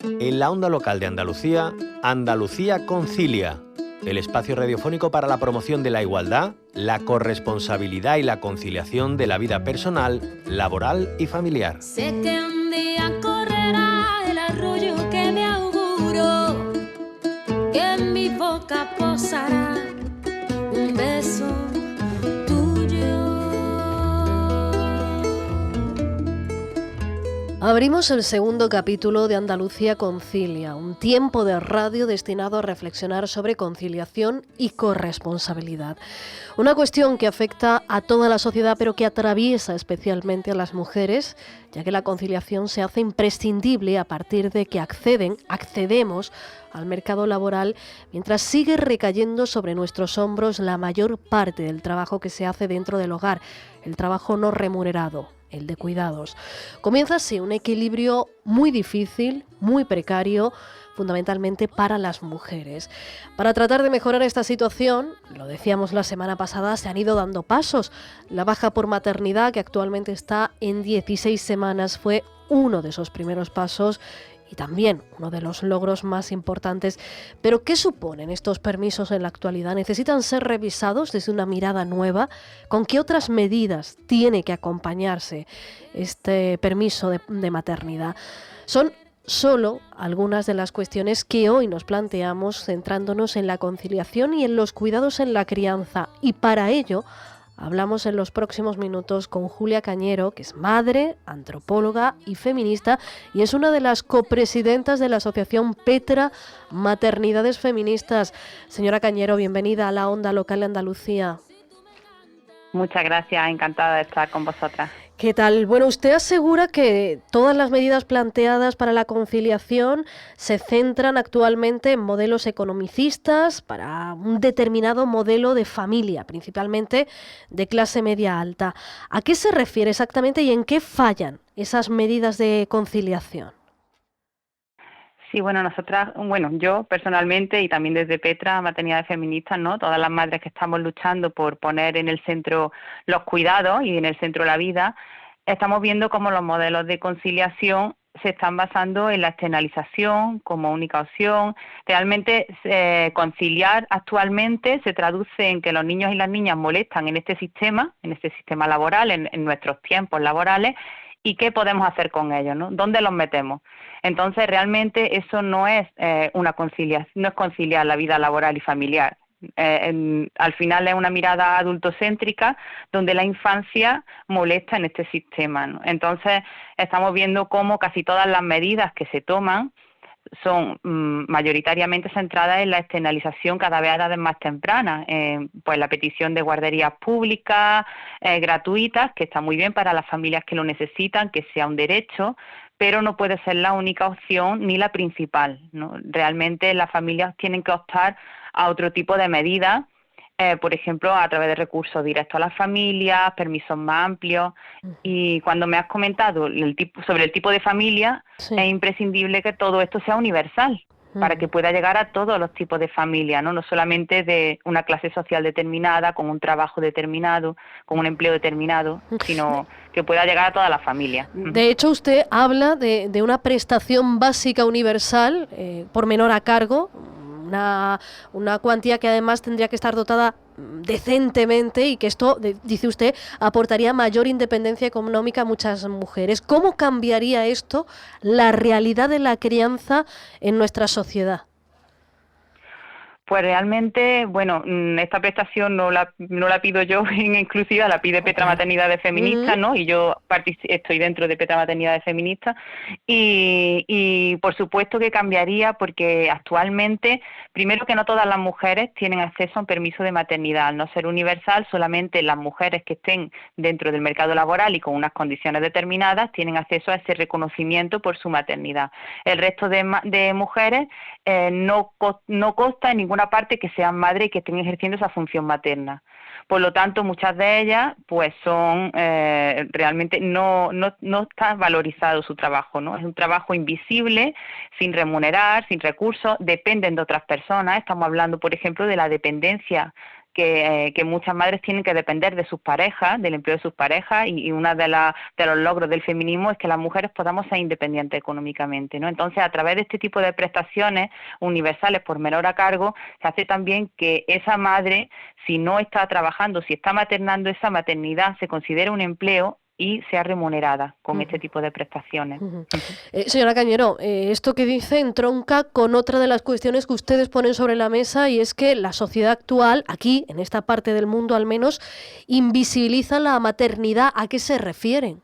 En la onda local de Andalucía, Andalucía Concilia, el espacio radiofónico para la promoción de la igualdad, la corresponsabilidad y la conciliación de la vida personal, laboral y familiar. Sé que un día correrá el arroyo que me auguro, que en mi boca posará un beso tuyo. Abrimos el segundo capítulo de Andalucía Concilia, un tiempo de radio destinado a reflexionar sobre conciliación y corresponsabilidad. Una cuestión que afecta a toda la sociedad, pero que atraviesa especialmente a las mujeres, ya que la conciliación se hace imprescindible a partir de que accedemos al mercado laboral, mientras sigue recayendo sobre nuestros hombros la mayor parte del trabajo que se hace dentro del hogar, el trabajo no remunerado, el de cuidados. Comienza así un equilibrio muy difícil, muy precario, fundamentalmente para las mujeres. Para tratar de mejorar esta situación, lo decíamos la semana pasada, se han ido dando pasos. La baja por maternidad, que actualmente está en 16 semanas, fue uno de esos primeros pasos y también uno de los logros más importantes. Pero ¿qué suponen estos permisos en la actualidad? ¿Necesitan ser revisados desde una mirada nueva? ¿Con qué otras medidas tiene que acompañarse este permiso de maternidad? Son solo algunas de las cuestiones que hoy nos planteamos, centrándonos en la conciliación y en los cuidados en la crianza. Y para ello hablamos en los próximos minutos con Julia Cañero, que es madre, antropóloga y feminista, y es una de las copresidentas de la asociación Petra Maternidades Feministas. Señora Cañero, bienvenida a la onda local de Andalucía. Muchas gracias, encantada de estar con vosotras. ¿Qué tal? Bueno, usted asegura que todas las medidas planteadas para la conciliación se centran actualmente en modelos economicistas para un determinado modelo de familia, principalmente de clase media alta. ¿A qué se refiere exactamente y en qué fallan esas medidas de conciliación? Sí, bueno, yo personalmente y también desde Petra, Maternidades Feministas, ¿no? Todas las madres que estamos luchando por poner en el centro los cuidados y en el centro la vida, estamos viendo cómo los modelos de conciliación se están basando en la externalización como única opción. Realmente conciliar actualmente se traduce en que los niños y las niñas molestan en este sistema laboral, en nuestros tiempos laborales. ¿Y qué podemos hacer con ellos, ¿no? ¿Dónde los metemos? Entonces, realmente eso no es una conciliación, no es conciliar la vida laboral y familiar. Al final es una mirada adultocéntrica donde la infancia molesta en este sistema, ¿no? Entonces, estamos viendo cómo casi todas las medidas que se toman son mayoritariamente centradas en la externalización cada vez a edades más tempranas, pues la petición de guarderías públicas, gratuitas, que está muy bien para las familias que lo necesitan, que sea un derecho, pero no puede ser la única opción ni la principal, ¿no? Realmente las familias tienen que optar a otro tipo de medidas, por ejemplo, a través de recursos directos a las familias, permisos más amplios. Y cuando me has comentado sobre el tipo de familia, sí, es imprescindible que todo esto sea universal para que pueda llegar a todos los tipos de familia, ¿no? No solamente de una clase social determinada, con un trabajo determinado, con un empleo determinado, sino que pueda llegar a todas las familias. De hecho, usted habla de una prestación básica universal por menor a cargo, una cuantía que además tendría que estar dotada decentemente y que esto, dice usted, aportaría mayor independencia económica a muchas mujeres. ¿Cómo cambiaría esto la realidad de la crianza en nuestra sociedad? Pues realmente, bueno, esta prestación no la pido yo en exclusiva, la pide Petra Maternidades Feministas, ¿no? Y yo estoy dentro de Petra Maternidades Feministas y por supuesto que cambiaría porque actualmente, primero que no todas las mujeres tienen acceso a un permiso de maternidad. Al no ser universal, solamente las mujeres que estén dentro del mercado laboral y con unas condiciones determinadas tienen acceso a ese reconocimiento por su maternidad. El resto de mujeres no consta en ninguna parte que sean madres y que estén ejerciendo esa función materna. Por lo tanto, muchas de ellas pues son realmente no está valorizado su trabajo, ¿no? Es un trabajo invisible, sin remunerar, sin recursos, dependen de otras personas. Estamos hablando, por ejemplo, de la dependencia que muchas madres tienen que depender de sus parejas, del empleo de sus parejas, y uno de los logros del feminismo es que las mujeres podamos ser independientes económicamente, ¿no? Entonces, a través de este tipo de prestaciones universales por menor a cargo, se hace también que esa madre, si no está trabajando, si está maternando, esa maternidad se considere un empleo y sea remunerada con este tipo de prestaciones. Señora Cañero, esto que dice entronca con otra de las cuestiones que ustedes ponen sobre la mesa, y es que la sociedad actual, aquí, en esta parte del mundo al menos, invisibiliza la maternidad. ¿A qué se refieren?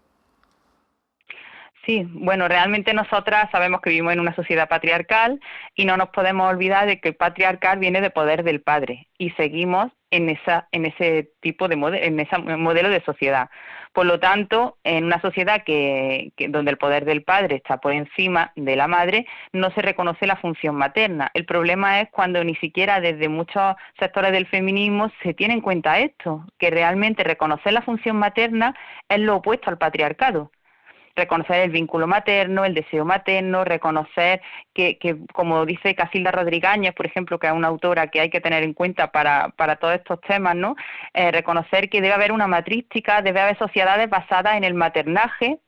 Sí, bueno, realmente nosotras sabemos que vivimos en una sociedad patriarcal y no nos podemos olvidar de que el patriarcal viene de poder del padre y seguimos en ese tipo de modelo de sociedad. Por lo tanto, en una sociedad que donde el poder del padre está por encima de la madre, no se reconoce la función materna. El problema es cuando ni siquiera desde muchos sectores del feminismo se tiene en cuenta esto, que realmente reconocer la función materna es lo opuesto al patriarcado. Reconocer el vínculo materno, el deseo materno, reconocer que como dice Casilda Rodríguez, por ejemplo, que es una autora que hay que tener en cuenta para todos estos temas, ¿no? Reconocer que debe haber una matrística, debe haber sociedades basadas en el maternaje,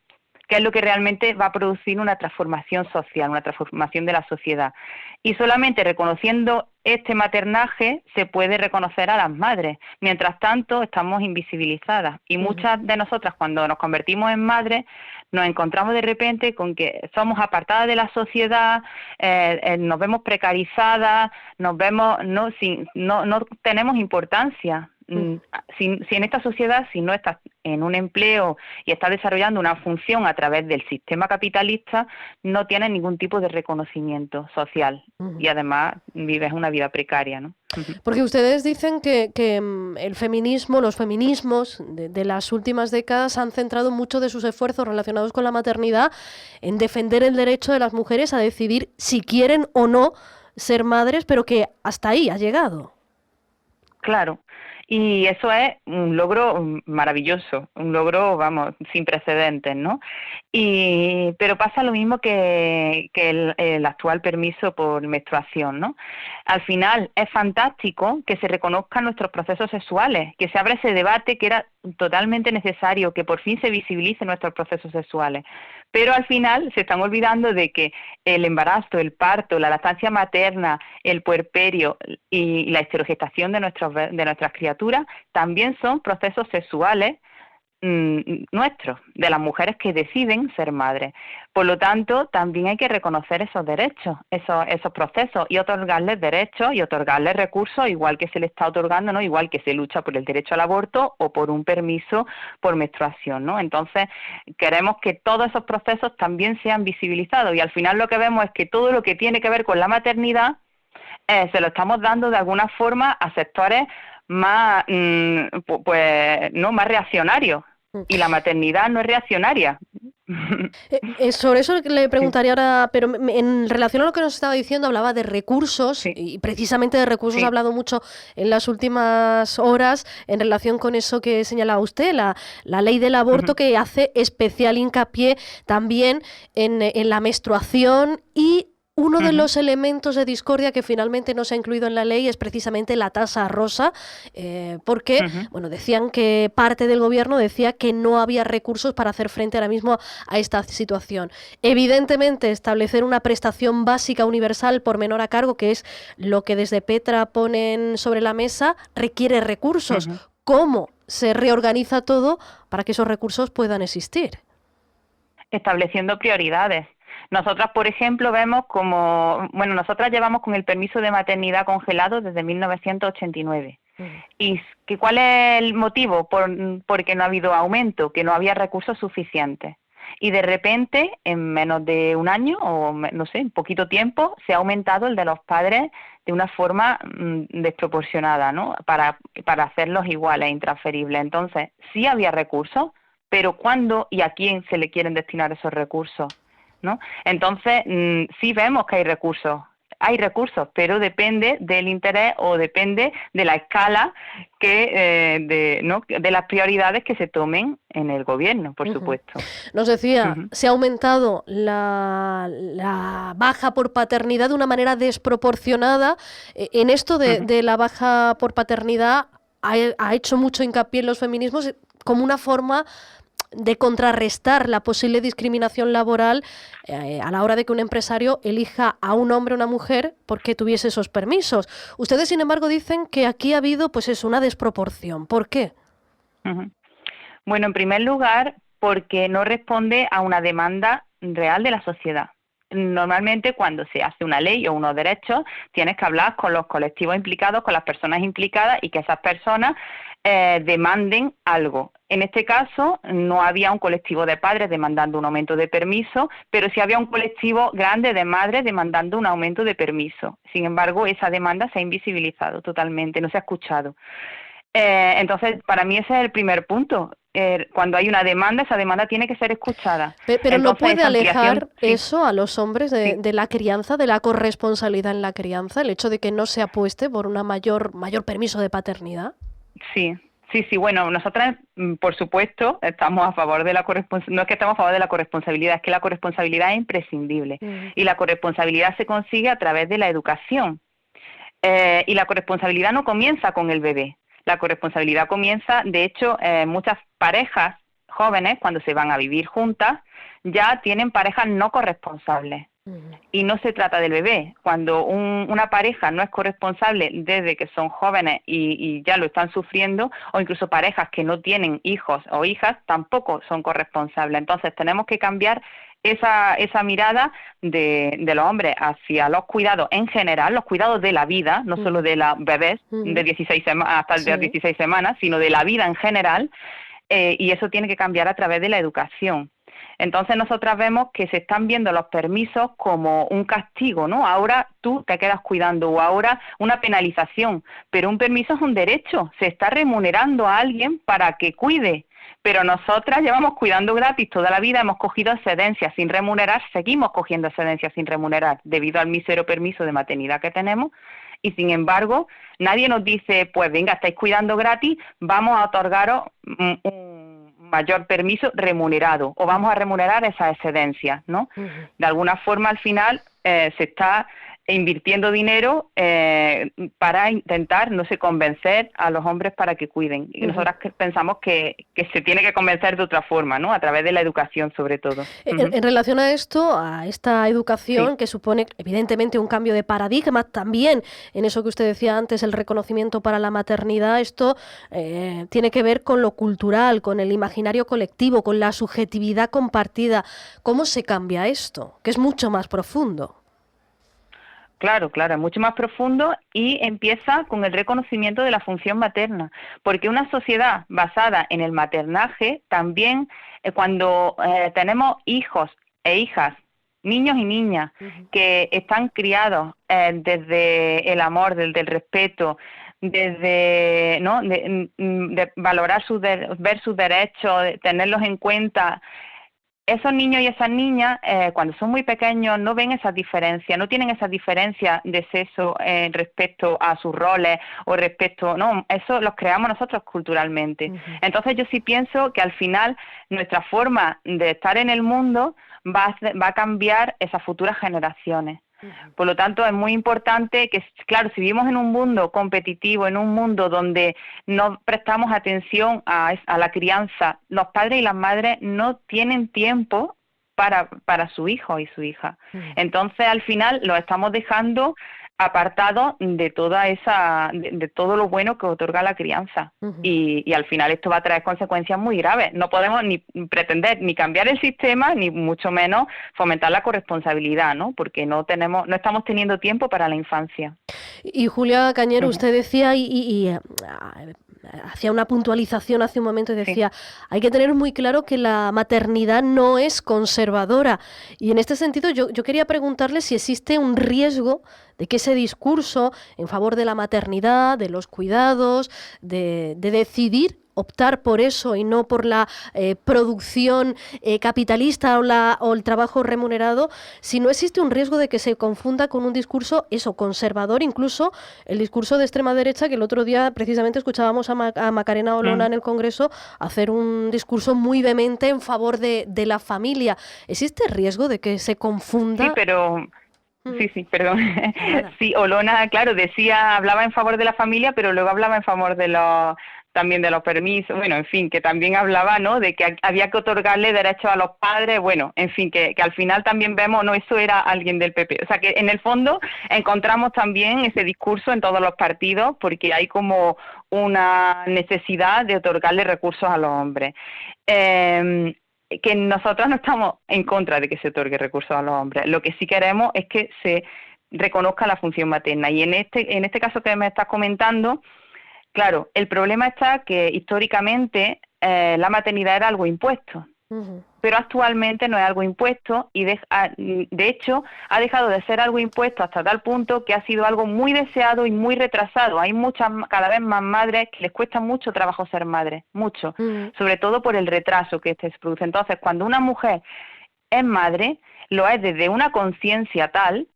que es lo que realmente va a producir una transformación social, una transformación de la sociedad. Y solamente reconociendo este maternaje se puede reconocer a las madres. Mientras tanto, estamos invisibilizadas. Y muchas de nosotras, cuando nos convertimos en madres, nos encontramos de repente con que somos apartadas de la sociedad, nos vemos precarizadas, nos vemos no tenemos importancia. Si en esta sociedad, si no estás en un empleo y estás desarrollando una función a través del sistema capitalista, no tienes ningún tipo de reconocimiento social y además vives una vida precaria, ¿no? Porque ustedes dicen que el feminismo, los feminismos de las últimas décadas han centrado mucho de sus esfuerzos relacionados con la maternidad en defender el derecho de las mujeres a decidir si quieren o no ser madres, pero que hasta ahí ha llegado. Claro. Y eso es un logro maravilloso, un logro, vamos, sin precedentes, ¿no? Pero pasa lo mismo que el actual permiso por menstruación, ¿no? Al final es fantástico que se reconozcan nuestros procesos sexuales, que se abra ese debate que era totalmente necesario, que por fin se visibilicen nuestros procesos sexuales. Pero al final se están olvidando de que el embarazo, el parto, la lactancia materna, el puerperio y la esterogestación de nuestras criaturas también son procesos sexuales nuestros, de las mujeres que deciden ser madres. Por lo tanto, también hay que reconocer esos derechos, esos procesos, y otorgarles derechos y otorgarles recursos, igual que se le está otorgando, ¿no? Igual que se lucha por el derecho al aborto o por un permiso por menstruación, ¿no? Entonces, queremos que todos esos procesos también sean visibilizados, y al final lo que vemos es que todo lo que tiene que ver con la maternidad se lo estamos dando de alguna forma a sectores más más reaccionarios, y la maternidad no es reaccionaria. Sobre eso le preguntaría ahora, pero en relación a lo que nos estaba diciendo, hablaba de recursos, y precisamente de recursos ha hablado mucho en las últimas horas en relación con eso que señalaba usted, la ley del aborto, que hace especial hincapié también en la menstruación, y uno de los elementos de discordia que finalmente no se ha incluido en la ley es precisamente la tasa rosa, porque decían que parte del gobierno decía que no había recursos para hacer frente ahora mismo a esta situación. Evidentemente, establecer una prestación básica universal por menor a cargo, que es lo que desde Petra ponen sobre la mesa, requiere recursos. ¿Cómo se reorganiza todo para que esos recursos puedan existir? Estableciendo prioridades. Nosotras, por ejemplo, vemos nosotras llevamos con el permiso de maternidad congelado desde 1989. ¿Y cuál es el motivo? Porque no ha habido aumento, que no había recursos suficientes. Y de repente, en menos de un año, o no sé, en poquito tiempo, se ha aumentado el de los padres de una forma desproporcionada, ¿no? Para hacerlos iguales e intransferibles. Entonces, sí había recursos, pero ¿cuándo y a quién se le quieren destinar esos recursos? ¿No? Entonces, sí vemos que hay recursos, pero depende del interés o depende de la escala de las prioridades que se tomen en el gobierno, por supuesto. Nos decía, se ha aumentado la baja por paternidad de una manera desproporcionada. En esto de la baja por paternidad, ha hecho mucho hincapié en los feminismos como una forma de contrarrestar la posible discriminación laboral a la hora de que un empresario elija a un hombre o una mujer porque tuviese esos permisos. Ustedes, sin embargo, dicen que aquí ha habido una desproporción. ¿Por qué? Ujú. Bueno, en primer lugar, porque no responde a una demanda real de la sociedad. Normalmente cuando se hace una ley o unos derechos, tienes que hablar con los colectivos implicados, con las personas implicadas y que esas personas demanden algo. En este caso no había un colectivo de padres demandando un aumento de permiso, pero sí había un colectivo grande de madres demandando un aumento de permiso. Sin embargo, esa demanda se ha invisibilizado totalmente, no se ha escuchado. Entonces, para mí ese es el primer punto. Cuando hay una demanda, esa demanda tiene que ser escuchada. Pero entonces, ¿no puede alejar sí, eso a los hombres de la crianza, de la corresponsabilidad en la crianza, el hecho de que no se apueste por una mayor permiso de paternidad? Sí. Bueno, nosotras, por supuesto, estamos a favor de la corresponsabilidad. No es que estemos a favor de la corresponsabilidad, es que la corresponsabilidad es imprescindible. Y la corresponsabilidad se consigue a través de la educación. Y la corresponsabilidad no comienza con el bebé. La corresponsabilidad comienza, de hecho, muchas parejas jóvenes, cuando se van a vivir juntas, ya tienen parejas no corresponsables. Y no se trata del bebé. Cuando una pareja no es corresponsable desde que son jóvenes y ya lo están sufriendo, o incluso parejas que no tienen hijos o hijas, tampoco son corresponsables. Entonces tenemos que cambiar esa mirada de los hombres hacia los cuidados en general, los cuidados de la vida, no solo de las bebés de 16 hasta las 16 semanas, sino de la vida en general, y eso tiene que cambiar a través de la educación. Entonces nosotras vemos que se están viendo los permisos como un castigo, ¿no? Ahora tú te quedas cuidando, o ahora una penalización, pero un permiso es un derecho, se está remunerando a alguien para que cuide. Pero nosotras llevamos cuidando gratis toda la vida, hemos cogido excedencias sin remunerar, seguimos cogiendo excedencias sin remunerar debido al mísero permiso de maternidad que tenemos, y sin embargo nadie nos dice, pues venga, estáis cuidando gratis, vamos a otorgaros un mayor permiso remunerado o vamos a remunerar esas excedencias, ¿no? De alguna forma al final se está invirtiendo dinero para intentar, no sé, convencer a los hombres para que cuiden. Y nosotras pensamos que se tiene que convencer de otra forma, ¿no? A través de la educación, sobre todo. En relación a esto, a esta educación que supone evidentemente un cambio de paradigma, también en eso que usted decía antes, el reconocimiento para la maternidad, esto tiene que ver con lo cultural, con el imaginario colectivo, con la subjetividad compartida. ¿Cómo se cambia esto? Que es mucho más profundo. Claro, es mucho más profundo y empieza con el reconocimiento de la función materna, porque una sociedad basada en el maternaje también, cuando tenemos hijos e hijas, niños y niñas, que están criados desde el amor, desde el respeto, desde de valorar ver sus derechos, de tenerlos en cuenta. Esos niños y esas niñas, cuando son muy pequeños, no ven esas diferencias, no tienen esas diferencias de sexo respecto a sus roles o respecto, no, eso los creamos nosotros culturalmente. Entonces yo sí pienso que al final nuestra forma de estar en el mundo va a cambiar esas futuras generaciones. Por lo tanto, es muy importante que, claro, si vivimos en un mundo competitivo, en un mundo donde no prestamos atención a la crianza, los padres y las madres no tienen tiempo para su hijo y su hija. Entonces, al final, los estamos dejando apartados de de todo lo bueno que otorga la crianza. Y al final esto va a traer consecuencias muy graves. No podemos ni pretender ni cambiar el sistema, ni mucho menos fomentar la corresponsabilidad, ¿no? Porque no estamos teniendo tiempo para la infancia. Y Julia Cañero, usted decía hacía una puntualización hace un momento y decía, hay que tener muy claro que la maternidad no es conservadora. Y en este sentido yo quería preguntarle si existe un riesgo de que ese discurso en favor de la maternidad, de los cuidados, de decidir optar por eso y no por la producción capitalista o el trabajo remunerado, si no existe un riesgo de que se confunda con un discurso conservador, incluso el discurso de extrema derecha, que el otro día precisamente escuchábamos a Macarena Olona en el Congreso hacer un discurso muy vehemente en favor de la familia. ¿Existe riesgo de que se confunda? Sí, pero Sí, perdón. Sí, Olona, claro, hablaba en favor de la familia, pero luego hablaba en favor también de los permisos, bueno, en fin, que también hablaba, ¿no?, de que había que otorgarle derechos a los padres, bueno, en fin, que al final también vemos, no, eso era alguien del PP. O sea, que en el fondo encontramos también ese discurso en todos los partidos, porque hay como una necesidad de otorgarle recursos a los hombres. Que nosotros no estamos en contra de que se otorgue recursos a los hombres. Lo que sí queremos es que se reconozca la función materna. Y en este caso que me estás comentando, claro, el problema está que históricamente la maternidad era algo impuesto, pero actualmente no es algo impuesto y de hecho ha dejado de ser algo impuesto hasta tal punto que ha sido algo muy deseado y muy retrasado. Hay cada vez más madres que les cuesta mucho trabajo ser madres, mucho, sobre todo por el retraso que se produce. Entonces, cuando una mujer es madre, lo es desde una conciencia tal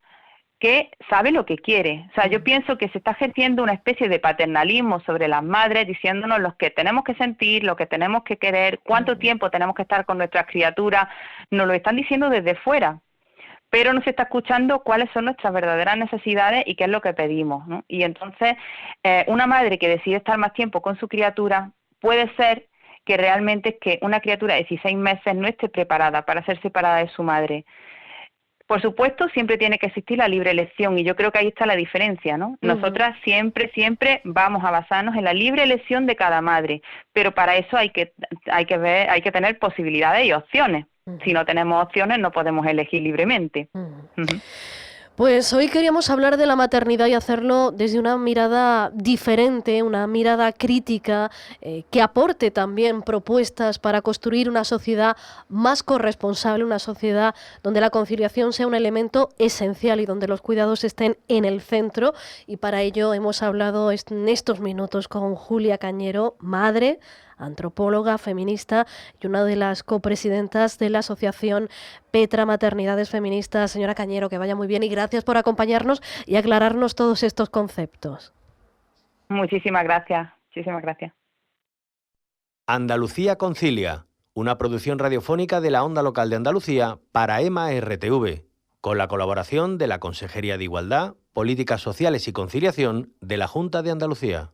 que sabe lo que quiere. O sea, yo pienso que se está ejerciendo una especie de paternalismo sobre las madres, diciéndonos lo que tenemos que sentir, lo que tenemos que querer, cuánto tiempo tenemos que estar con nuestras criaturas. Nos lo están diciendo desde fuera, pero no se está escuchando cuáles son nuestras verdaderas necesidades y qué es lo que pedimos, ¿no? Y entonces, una madre que decide estar más tiempo con su criatura, puede ser que realmente es que una criatura de 16 meses no esté preparada para ser separada de su madre. Por supuesto, siempre tiene que existir la libre elección y yo creo que ahí está la diferencia, ¿no? Nosotras siempre vamos a basarnos en la libre elección de cada madre, pero para eso hay que tener posibilidades y opciones. Si no tenemos opciones, no podemos elegir libremente. Pues hoy queríamos hablar de la maternidad y hacerlo desde una mirada diferente, una mirada crítica, que aporte también propuestas para construir una sociedad más corresponsable, una sociedad donde la conciliación sea un elemento esencial y donde los cuidados estén en el centro. Y para ello hemos hablado en estos minutos con Julia Cañero, madre, antropóloga, feminista y una de las copresidentas de la asociación Petra Maternidades Feministas. Señora Cañero, que vaya muy bien y gracias por acompañarnos y aclararnos todos estos conceptos. Muchísimas gracias. Andalucía Concilia, una producción radiofónica de la Onda Local de Andalucía para EMA RTV, con la colaboración de la Consejería de Igualdad, Políticas Sociales y Conciliación de la Junta de Andalucía.